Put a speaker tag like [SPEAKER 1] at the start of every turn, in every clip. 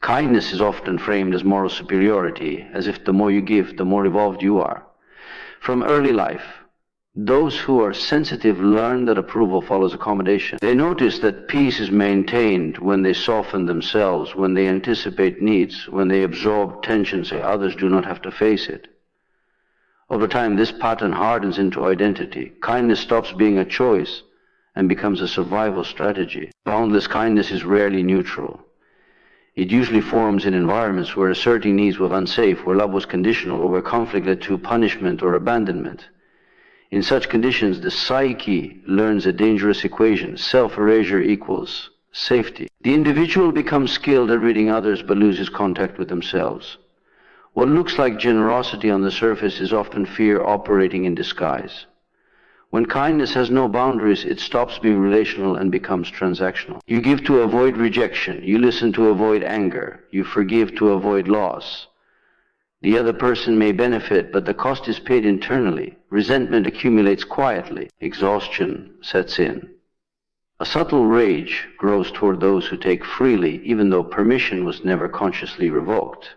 [SPEAKER 1] Kindness is often framed as moral superiority, as if the more you give, the more evolved you are. From early life, those who are sensitive learn that approval follows accommodation. They notice that peace is maintained when they soften themselves, when they anticipate needs, when they absorb tension so others do not have to face it. Over time, this pattern hardens into identity. Kindness stops being a choice and becomes a survival strategy. Boundless kindness is rarely neutral. It usually forms in environments where asserting needs was unsafe, where love was conditional, or where conflict led to punishment or abandonment. In such conditions, the psyche learns a dangerous equation: self-erasure equals safety. The individual becomes skilled at reading others but loses contact with themselves. What looks like generosity on the surface is often fear operating in disguise. When kindness has no boundaries, it stops being relational and becomes transactional. You give to avoid rejection. You listen to avoid anger. You forgive to avoid loss. The other person may benefit, but the cost is paid internally. Resentment accumulates quietly. Exhaustion sets in. A subtle rage grows toward those who take freely, even though permission was never consciously revoked.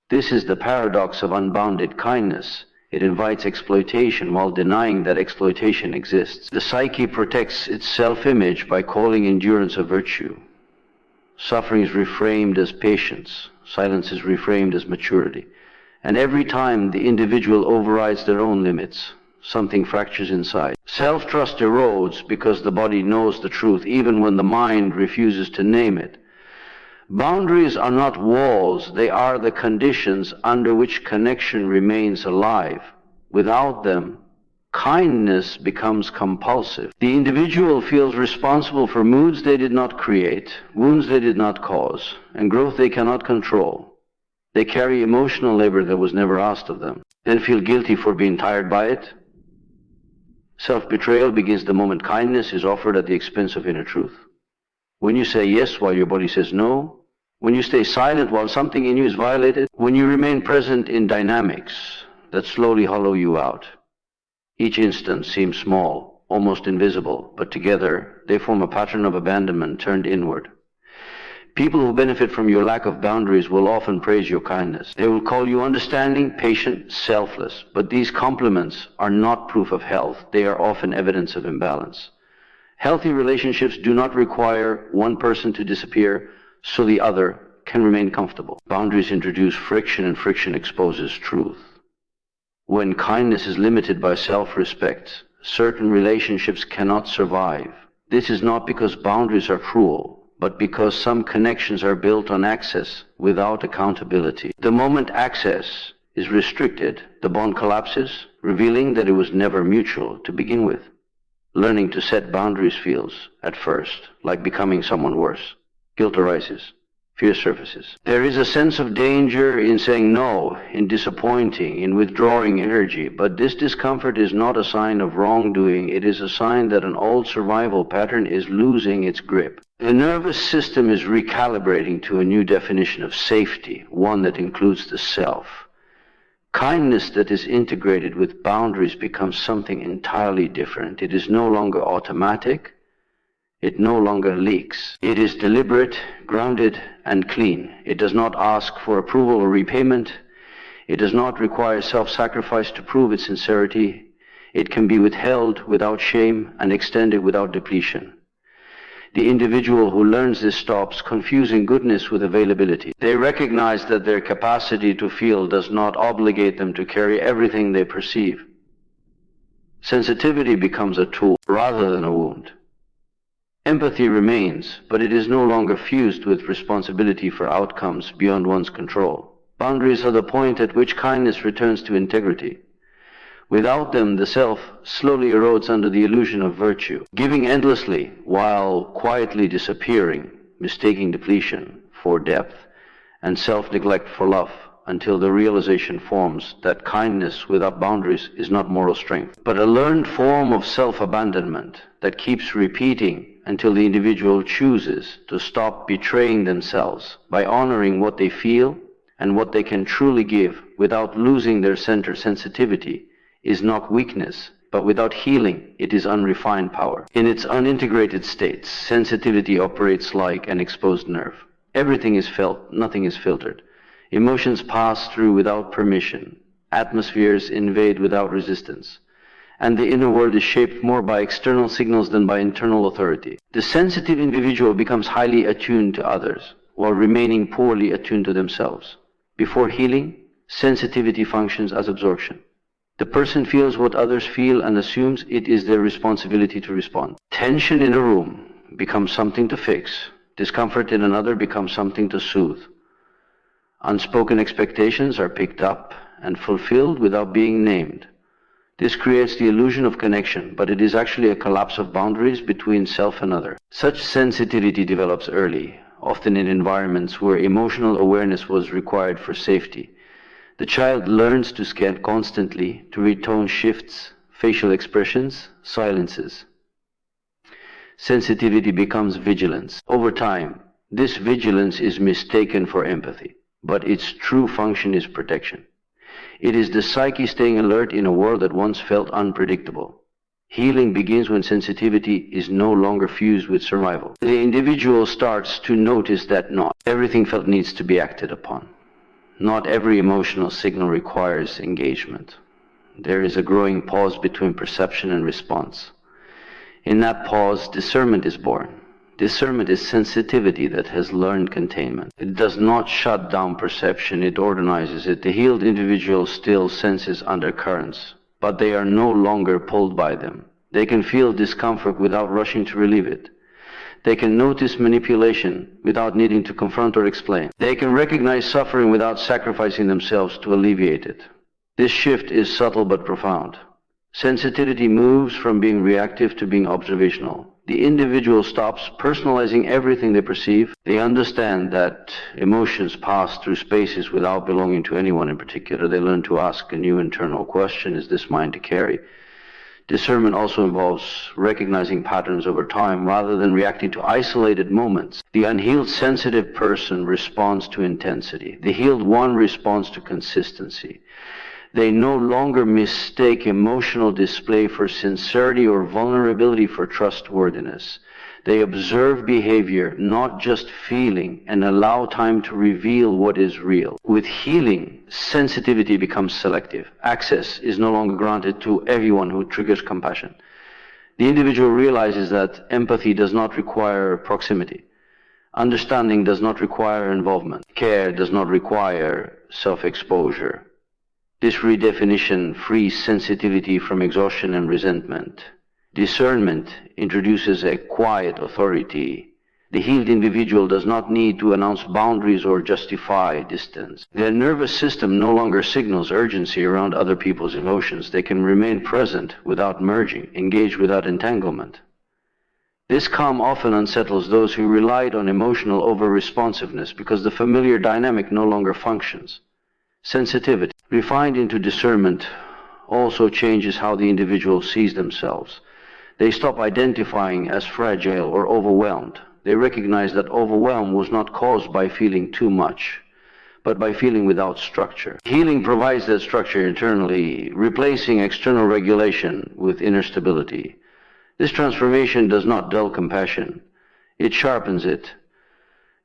[SPEAKER 1] This is the paradox of unbounded kindness. It invites exploitation while denying that exploitation exists. The psyche protects its self-image by calling endurance a virtue. Suffering is reframed as patience. Silence is reframed as maturity. And every time the individual overrides their own limits, something fractures inside. Self-trust erodes because the body knows the truth, even when the mind refuses to name it. Boundaries are not walls, they are the conditions under which connection remains alive. Without them, kindness becomes compulsive. The individual feels responsible for moods they did not create, wounds they did not cause, and growth they cannot control. They carry emotional labor that was never asked of them, then feel guilty for being tired by it. Self-betrayal begins the moment kindness is offered at the expense of inner truth. When you say yes while your body says no, when you stay silent while something in you is violated, when you remain present in dynamics that slowly hollow you out. Each instance seems small, almost invisible, but together they form a pattern of abandonment turned inward. People who benefit from your lack of boundaries will often praise your kindness. They will call you understanding, patient, selfless, but these compliments are not proof of health. They are often evidence of imbalance. Healthy relationships do not require one person to disappear so the other can remain comfortable. Boundaries introduce friction, and friction exposes truth. When kindness is limited by self-respect, certain relationships cannot survive. This is not because boundaries are cruel, but because some connections are built on access without accountability. The moment access is restricted, the bond collapses, revealing that it was never mutual to begin with. Learning to set boundaries feels, at first, like becoming someone worse. Guilt arises. Fear surfaces. There is a sense of danger in saying no, in disappointing, in withdrawing energy, but this discomfort is not a sign of wrongdoing. It is a sign that an old survival pattern is losing its grip. The nervous system is recalibrating to a new definition of safety, one that includes the self. Kindness that is integrated with boundaries becomes something entirely different. It is no longer automatic. It no longer leaks. It is deliberate, grounded, and clean. It does not ask for approval or repayment. It does not require self-sacrifice to prove its sincerity. It can be withheld without shame and extended without depletion. The individual who learns this stops confusing goodness with availability. They recognize that their capacity to feel does not obligate them to carry everything they perceive. Sensitivity becomes a tool rather than a wound. Empathy remains, but it is no longer fused with responsibility for outcomes beyond one's control. Boundaries are the point at which kindness returns to integrity. Without them, the self slowly erodes under the illusion of virtue, giving endlessly while quietly disappearing, mistaking depletion for depth, and self-neglect for love, until the realization forms that kindness without boundaries is not moral strength, but a learned form of self-abandonment that keeps repeating until the individual chooses to stop betraying themselves by honoring what they feel and what they can truly give without losing their center. Sensitivity is not weakness, but without healing, it is unrefined power. In its unintegrated states, sensitivity operates like an exposed nerve. Everything is felt, nothing is filtered. Emotions pass through without permission. Atmospheres invade without resistance. And the inner world is shaped more by external signals than by internal authority. The sensitive individual becomes highly attuned to others, while remaining poorly attuned to themselves. Before healing, sensitivity functions as absorption. The person feels what others feel and assumes it is their responsibility to respond. Tension in a room becomes something to fix. Discomfort in another becomes something to soothe. Unspoken expectations are picked up and fulfilled without being named. This creates the illusion of connection, but it is actually a collapse of boundaries between self and other. Such sensitivity develops early, often in environments where emotional awareness was required for safety. The child learns to scan constantly, to read tone shifts, facial expressions, silences. Sensitivity becomes vigilance. Over time, this vigilance is mistaken for empathy, but its true function is protection. It is the psyche staying alert in a world that once felt unpredictable. Healing begins when sensitivity is no longer fused with survival. The individual starts to notice that not everything felt needs to be acted upon. Not every emotional signal requires engagement. There is a growing pause between perception and response. In that pause, discernment is born. Discernment is sensitivity that has learned containment. It does not shut down perception, it organizes it. The healed individual still senses undercurrents, but they are no longer pulled by them. They can feel discomfort without rushing to relieve it. They can notice manipulation without needing to confront or explain. They can recognize suffering without sacrificing themselves to alleviate it. This shift is subtle but profound. Sensitivity moves from being reactive to being observational. The individual stops personalizing everything they perceive. They understand that emotions pass through spaces without belonging to anyone in particular. They learn to ask a new internal question: is this mine to carry? Discernment also involves recognizing patterns over time rather than reacting to isolated moments. The unhealed sensitive person responds to intensity. The healed one responds to consistency. They no longer mistake emotional display for sincerity or vulnerability for trustworthiness. They observe behavior, not just feeling, and allow time to reveal what is real. With healing, sensitivity becomes selective. Access is no longer granted to everyone who triggers compassion. The individual realizes that empathy does not require proximity. Understanding does not require involvement. Care does not require self-exposure. This redefinition frees sensitivity from exhaustion and resentment. Discernment introduces a quiet authority. The healed individual does not need to announce boundaries or justify distance. Their nervous system no longer signals urgency around other people's emotions. They can remain present without merging, engage without entanglement. This calm often unsettles those who relied on emotional over-responsiveness because the familiar dynamic no longer functions. Sensitivity, refined into discernment, also changes how the individual sees themselves. They stop identifying as fragile or overwhelmed. They recognize that overwhelm was not caused by feeling too much, but by feeling without structure. Healing provides that structure internally, replacing external regulation with inner stability. This transformation does not dull compassion. It sharpens it.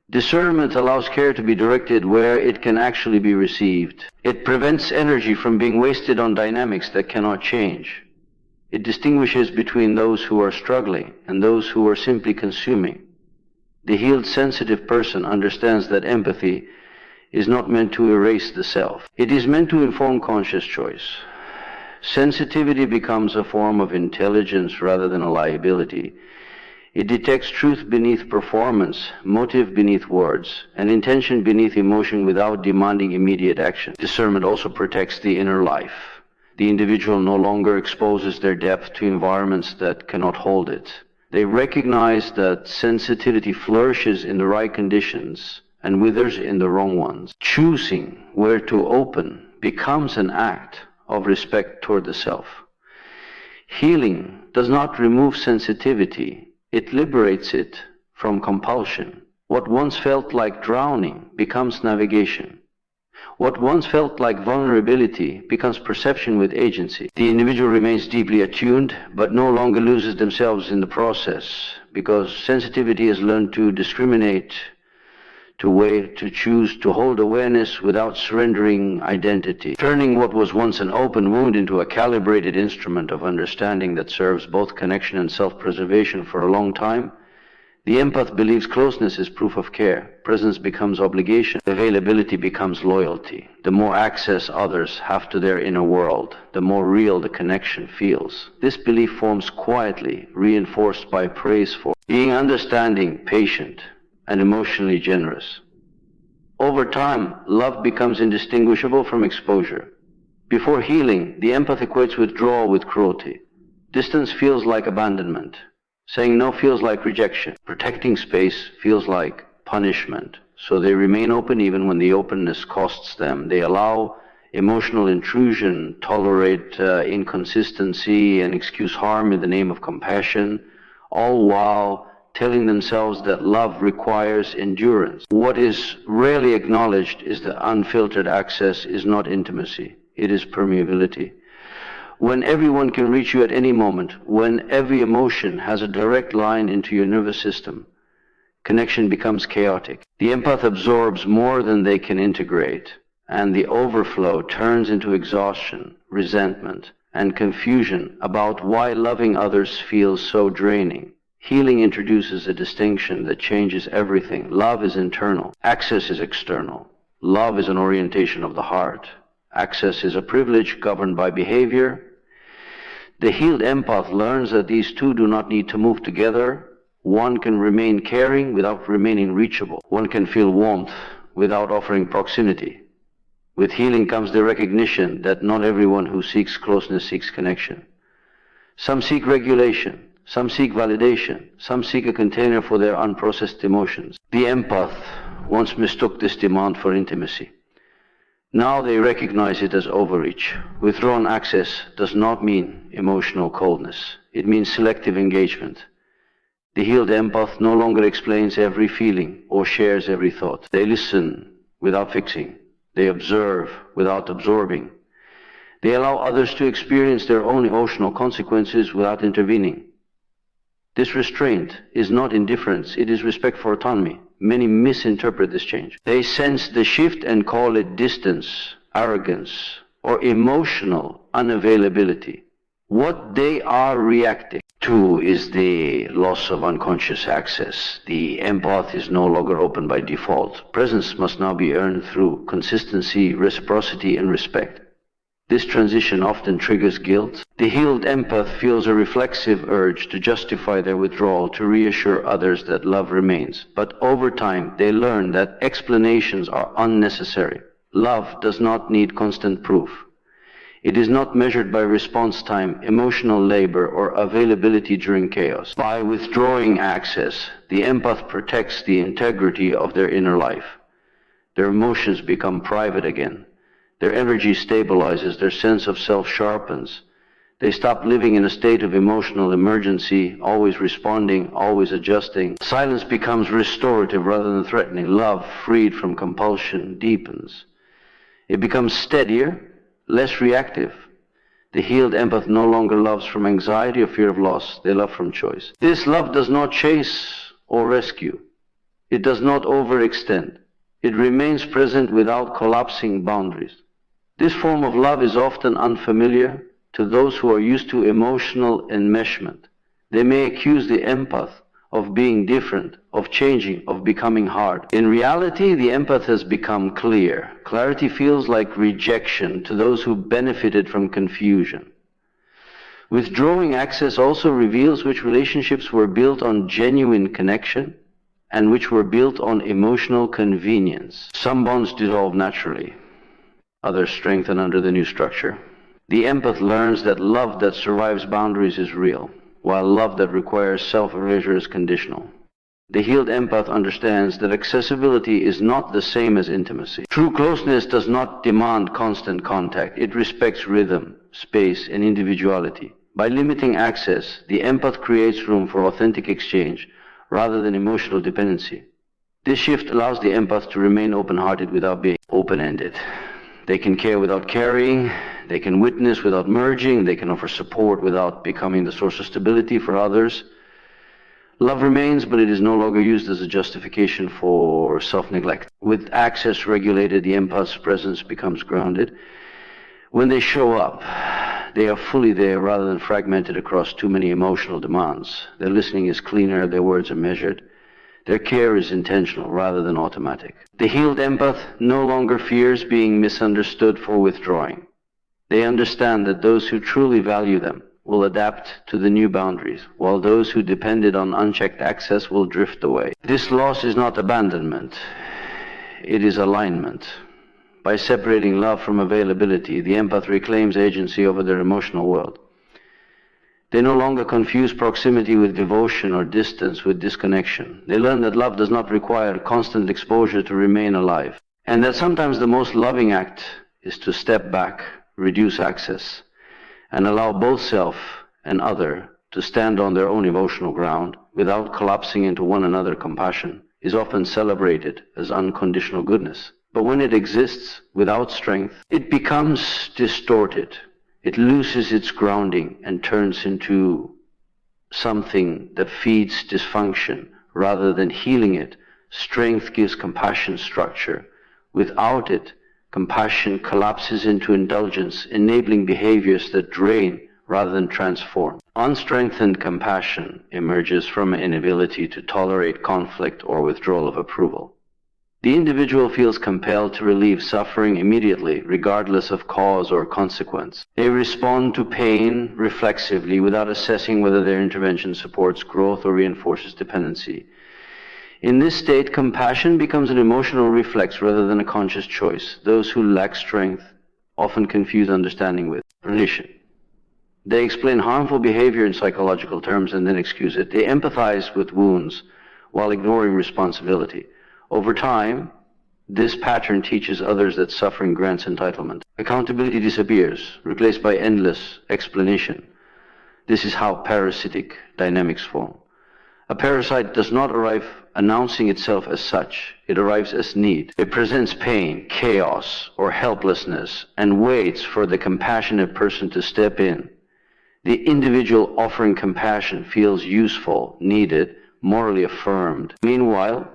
[SPEAKER 1] Discernment allows care to be directed where it can actually be received. It prevents energy from being wasted on dynamics that cannot change. It distinguishes between those who are struggling and those who are simply consuming. The healed, sensitive person understands that empathy is not meant to erase the self. It is meant to inform conscious choice. Sensitivity becomes a form of intelligence rather than a liability. It detects truth beneath performance, motive beneath words, and intention beneath emotion without demanding immediate action. Discernment also protects the inner life. The individual no longer exposes their depth to environments that cannot hold it. They recognize that sensitivity flourishes in the right conditions and withers in the wrong ones. Choosing where to open becomes an act of respect toward the self. Healing does not remove sensitivity. It liberates it from compulsion. What once felt like drowning becomes navigation. What once felt like vulnerability becomes perception with agency. The individual remains deeply attuned, but no longer loses themselves in the process, because sensitivity has learned to discriminate, to choose to hold awareness without surrendering identity, turning what was once an open wound into a calibrated instrument of understanding that serves both connection and self-preservation for a long time. The empath believes closeness is proof of care, presence becomes obligation, availability becomes loyalty. The more access others have to their inner world, the more real the connection feels. This belief forms quietly, reinforced by praise for being understanding, patient, and emotionally generous. Over time, love becomes indistinguishable from exposure. Before healing, the empath equates withdrawal with cruelty. Distance feels like abandonment. Saying no feels like rejection. Protecting space feels like punishment. So they remain open even when the openness costs them. They allow emotional intrusion, tolerate inconsistency, and excuse harm in the name of compassion, all while telling themselves that love requires endurance. What is rarely acknowledged is that unfiltered access is not intimacy, it is permeability. When everyone can reach you at any moment, when every emotion has a direct line into your nervous system, connection becomes chaotic. The empath absorbs more than they can integrate, and the overflow turns into exhaustion, resentment, and confusion about why loving others feels so draining. Healing introduces a distinction that changes everything. Love is internal. Access is external. Love is an orientation of the heart. Access is a privilege governed by behavior. The healed empath learns that these two do not need to move together. One can remain caring without remaining reachable. One can feel warmth without offering proximity. With healing comes the recognition that not everyone who seeks closeness seeks connection. Some seek regulation. Some seek validation. Some seek a container for their unprocessed emotions. The empath once mistook this demand for intimacy. Now they recognize it as overreach. Withdrawn access does not mean emotional coldness. It means selective engagement. The healed empath no longer explains every feeling or shares every thought. They listen without fixing. They observe without absorbing. They allow others to experience their own emotional consequences without intervening. This restraint is not indifference, it is respect for autonomy. Many misinterpret this change. They sense the shift and call it distance, arrogance, or emotional unavailability. What they are reacting to is the loss of unconscious access. The empath is no longer open by default. Presence must now be earned through consistency, reciprocity, and respect. This transition often triggers guilt. The healed empath feels a reflexive urge to justify their withdrawal, to reassure others that love remains. But over time, they learn that explanations are unnecessary. Love does not need constant proof. It is not measured by response time, emotional labor, or availability during chaos. By withdrawing access, the empath protects the integrity of their inner life. Their emotions become private again. Their energy stabilizes, their sense of self sharpens. They stop living in a state of emotional emergency, always responding, always adjusting. Silence becomes restorative rather than threatening. Love, freed from compulsion, deepens. It becomes steadier, less reactive. The healed empath no longer loves from anxiety or fear of loss. They love from choice. This love does not chase or rescue. It does not overextend. It remains present without collapsing boundaries. This form of love is often unfamiliar to those who are used to emotional enmeshment. They may accuse the empath of being different, of changing, of becoming hard. In reality, the empath has become clear. Clarity feels like rejection to those who benefited from confusion. Withdrawing access also reveals which relationships were built on genuine connection and which were built on emotional convenience. Some bonds dissolve naturally. Others strengthen under the new structure. The empath learns that love that survives boundaries is real, while love that requires self-erasure is conditional. The healed empath understands that accessibility is not the same as intimacy. True closeness does not demand constant contact. It respects rhythm, space, and individuality. By limiting access, the empath creates room for authentic exchange rather than emotional dependency. This shift allows the empath to remain open-hearted without being open-ended. They can care without carrying, they can witness without merging, they can offer support without becoming the source of stability for others. Love remains, but it is no longer used as a justification for self-neglect. With access regulated, the empath's presence becomes grounded. When they show up, they are fully there rather than fragmented across too many emotional demands. Their listening is cleaner, their words are measured. Their care is intentional rather than automatic. The healed empath no longer fears being misunderstood for withdrawing. They understand that those who truly value them will adapt to the new boundaries, while those who depended on unchecked access will drift away. This loss is not abandonment, it is alignment. By separating love from availability, the empath reclaims agency over their emotional world. They no longer confuse proximity with devotion or distance with disconnection. They learn that love does not require constant exposure to remain alive, and that sometimes the most loving act is to step back, reduce access, and allow both self and other to stand on their own emotional ground without collapsing into one another. Compassion is often celebrated as unconditional goodness. But when it exists without strength, it becomes distorted. It loses its grounding and turns into something that feeds dysfunction rather than healing it. Strength gives compassion structure. Without it, compassion collapses into indulgence, enabling behaviors that drain rather than transform. Unstrengthened compassion emerges from an inability to tolerate conflict or withdrawal of approval. The individual feels compelled to relieve suffering immediately, regardless of cause or consequence. They respond to pain reflexively without assessing whether their intervention supports growth or reinforces dependency. In this state, compassion becomes an emotional reflex rather than a conscious choice. Those who lack strength often confuse understanding with volition. They explain harmful behavior in psychological terms and then excuse it. They empathize with wounds while ignoring responsibility. Over time, this pattern teaches others that suffering grants entitlement. Accountability disappears, replaced by endless explanation. This is how parasitic dynamics form. A parasite does not arrive announcing itself as such. It arrives as need. It presents pain, chaos, or helplessness, and waits for the compassionate person to step in. The individual offering compassion feels useful, needed, morally affirmed. Meanwhile,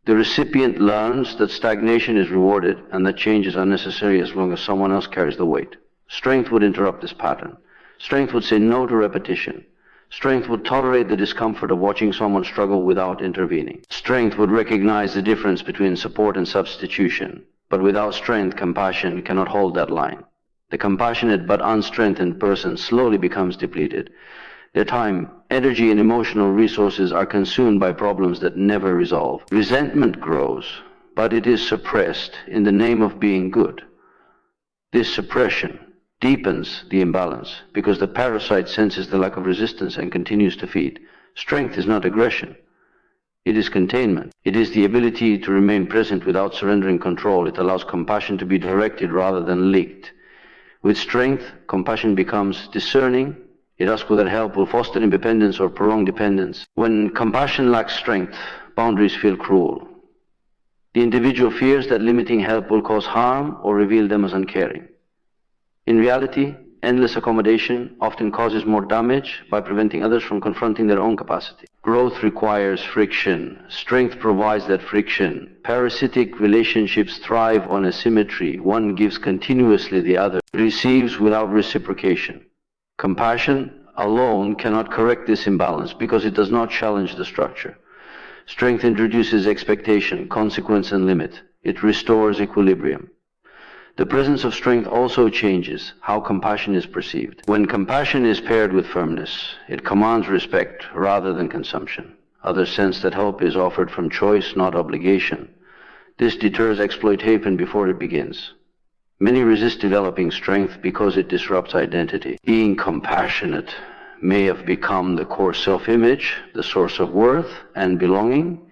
[SPEAKER 1] the recipient learns that stagnation is rewarded and that change is unnecessary as long as someone else carries the weight. Strength would interrupt this pattern. Strength would say no to repetition. Strength would tolerate the discomfort of watching someone struggle without intervening. Strength would recognize the difference between support and substitution. But without strength, compassion cannot hold that line. The compassionate but unstrengthened person slowly becomes depleted. Their time, energy, and emotional resources are consumed by problems that never resolve. Resentment grows, but it is suppressed in the name of being good. This suppression deepens the imbalance because the parasite senses the lack of resistance and continues to feed. Strength is not aggression. It is containment. It is the ability to remain present without surrendering control. It allows compassion to be directed rather than leaked. With strength, compassion becomes discerning. It asks whether help will foster independence or prolong dependence. When compassion lacks strength, boundaries feel cruel. The individual fears that limiting help will cause harm or reveal them as uncaring. In reality, endless accommodation often causes more damage by preventing others from confronting their own capacity. Growth requires friction. Strength provides that friction. Parasitic relationships thrive on asymmetry. One gives continuously, the other receives without reciprocation. Compassion alone cannot correct this imbalance because it does not challenge the structure. Strength introduces expectation, consequence, and limit. It restores equilibrium. The presence of strength also changes how compassion is perceived. When compassion is paired with firmness, it commands respect rather than consumption. Others sense that help is offered from choice, not obligation. This deters exploitation before it begins. Many resist developing strength because it disrupts identity. Being compassionate may have become the core self-image, the source of worth and belonging.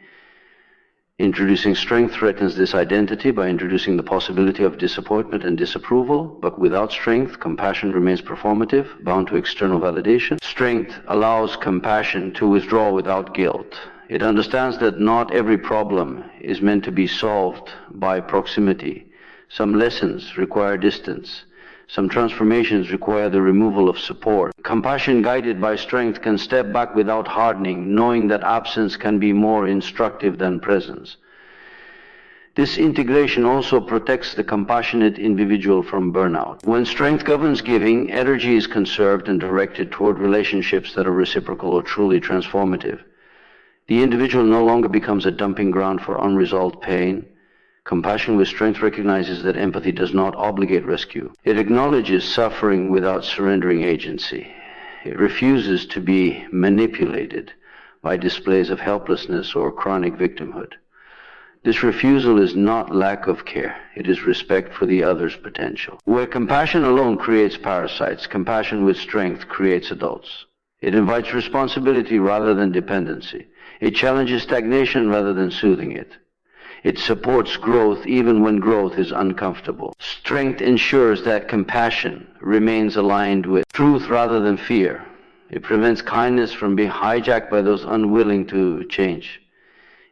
[SPEAKER 1] Introducing strength threatens this identity by introducing the possibility of disappointment and disapproval, but without strength, compassion remains performative, bound to external validation. Strength allows compassion to withdraw without guilt. It understands that not every problem is meant to be solved by proximity. Some lessons require distance. Some transformations require the removal of support. Compassion guided by strength can step back without hardening, knowing that absence can be more instructive than presence. This integration also protects the compassionate individual from burnout. When strength governs giving, energy is conserved and directed toward relationships that are reciprocal or truly transformative. The individual no longer becomes a dumping ground for unresolved pain. Compassion with strength recognizes that empathy does not obligate rescue. It acknowledges suffering without surrendering agency. It refuses to be manipulated by displays of helplessness or chronic victimhood. This refusal is not lack of care. It is respect for the other's potential. Where compassion alone creates parasites, compassion with strength creates adults. It invites responsibility rather than dependency. It challenges stagnation rather than soothing it. It supports growth even when growth is uncomfortable. Strength ensures that compassion remains aligned with truth rather than fear. It prevents kindness from being hijacked by those unwilling to change.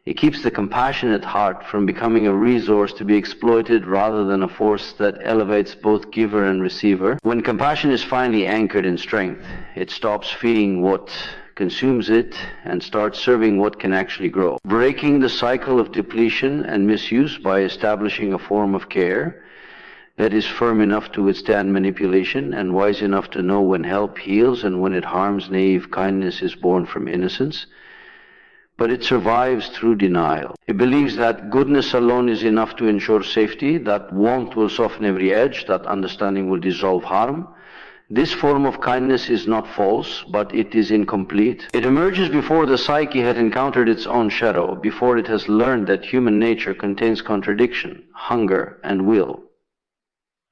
[SPEAKER 1] It keeps the compassionate heart from becoming a resource to be exploited rather than a force that elevates both giver and receiver. When compassion is finally anchored in strength, it stops feeding what consumes it and starts serving what can actually grow. Breaking the cycle of depletion and misuse by establishing a form of care that is firm enough to withstand manipulation and wise enough to know when help heals and when it harms. Naive kindness is born from innocence, but it survives through denial. It believes that goodness alone is enough to ensure safety, that warmth will soften every edge, that understanding will dissolve harm. This form of kindness is not false, but it is incomplete. It emerges before the psyche had encountered its own shadow, before it has learned that human nature contains contradiction, hunger, and will.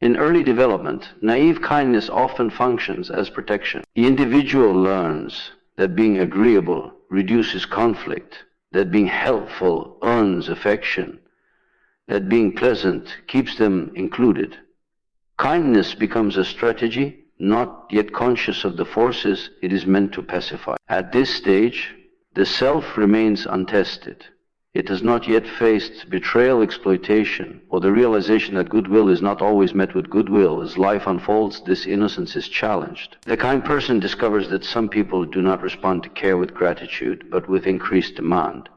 [SPEAKER 1] In early development, naive kindness often functions as protection. The individual learns that being agreeable reduces conflict, that being helpful earns affection, that being pleasant keeps them included. Kindness becomes a strategy, not yet conscious of the forces it is meant to pacify. At this stage, the self remains untested. It has not yet faced betrayal, exploitation, or the realization that goodwill is not always met with goodwill. As life unfolds, this innocence is challenged. The kind person discovers that some people do not respond to care with gratitude, but with increased demand.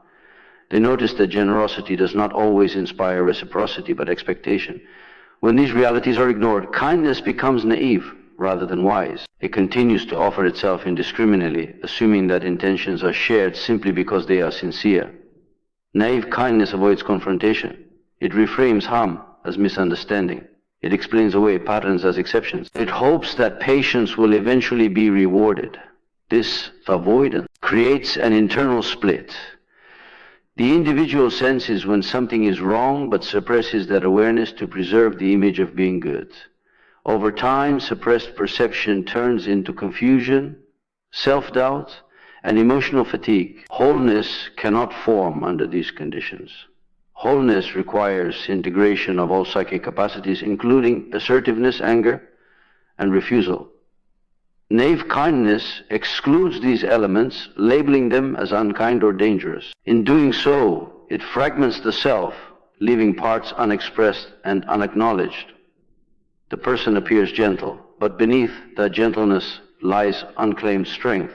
[SPEAKER 1] They notice that generosity does not always inspire reciprocity, but expectation. When these realities are ignored, kindness becomes naive rather than wise. It continues to offer itself indiscriminately, assuming that intentions are shared simply because they are sincere. Naive kindness avoids confrontation. It reframes harm as misunderstanding. It explains away patterns as exceptions. It hopes that patience will eventually be rewarded. This avoidance creates an internal split. The individual senses when something is wrong but suppresses that awareness to preserve the image of being good. Over time, suppressed perception turns into confusion, self-doubt, and emotional fatigue. Wholeness cannot form under these conditions. Wholeness requires integration of all psychic capacities, including assertiveness, anger, and refusal. Naive kindness excludes these elements, labeling them as unkind or dangerous. In doing so, it fragments the self, leaving parts unexpressed and unacknowledged. The person appears gentle, but beneath that gentleness lies unclaimed strength.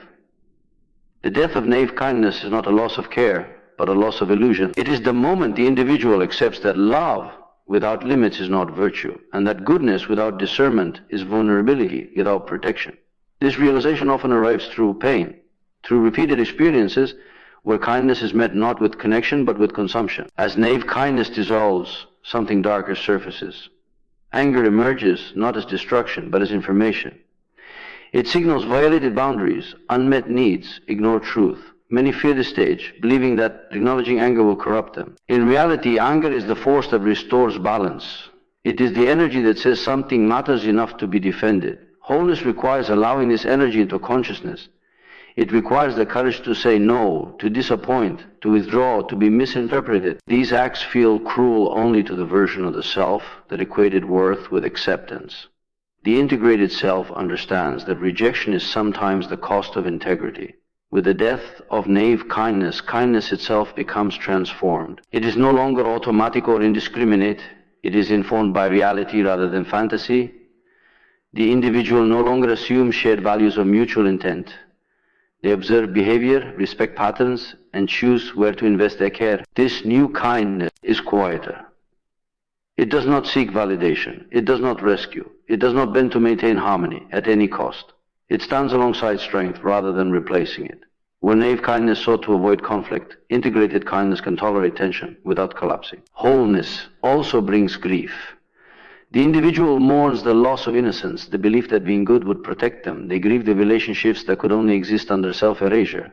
[SPEAKER 1] The death of naive kindness is not a loss of care, but a loss of illusion. It is the moment the individual accepts that love without limits is not virtue, and that goodness without discernment is vulnerability without protection. This realization often arrives through pain, through repeated experiences where kindness is met not with connection but with consumption. As naive kindness dissolves, something darker surfaces. Anger emerges not as destruction, but as information. It signals violated boundaries, unmet needs, ignored truth. Many fear this stage, believing that acknowledging anger will corrupt them. In reality, anger is the force that restores balance. It is the energy that says something matters enough to be defended. Wholeness requires allowing this energy into consciousness. It requires the courage to say no, to disappoint, to withdraw, to be misinterpreted. These acts feel cruel only to the version of the self that equated worth with acceptance. The integrated self understands that rejection is sometimes the cost of integrity. With the death of naive kindness, kindness itself becomes transformed. It is no longer automatic or indiscriminate. It is informed by reality rather than fantasy. The individual no longer assumes shared values of mutual intent. They observe behavior, respect patterns, and choose where to invest their care. This new kindness is quieter. It does not seek validation. It does not rescue. It does not bend to maintain harmony at any cost. It stands alongside strength rather than replacing it. Where naive kindness sought to avoid conflict, integrated kindness can tolerate tension without collapsing. Wholeness also brings grief. The individual mourns the loss of innocence, the belief that being good would protect them. They grieve the relationships that could only exist under self-erasure.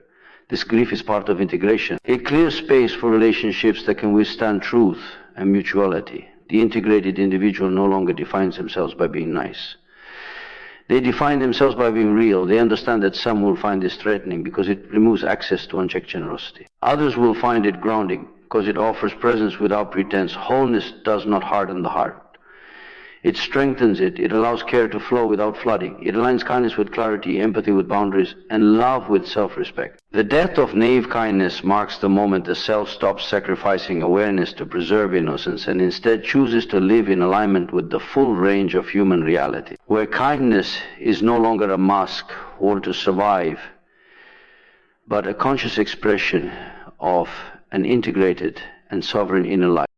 [SPEAKER 1] This grief is part of integration. It clears space for relationships that can withstand truth and mutuality. The integrated individual no longer defines themselves by being nice. They define themselves by being real. They understand that some will find this threatening because it removes access to unchecked generosity. Others will find it grounding because it offers presence without pretense. Wholeness does not harden the heart. It strengthens it. It allows care to flow without flooding. It aligns kindness with clarity, empathy with boundaries, and love with self-respect. The death of naive kindness marks the moment the self stops sacrificing awareness to preserve innocence and instead chooses to live in alignment with the full range of human reality, where kindness is no longer a mask worn to survive, but a conscious expression of an integrated and sovereign inner life.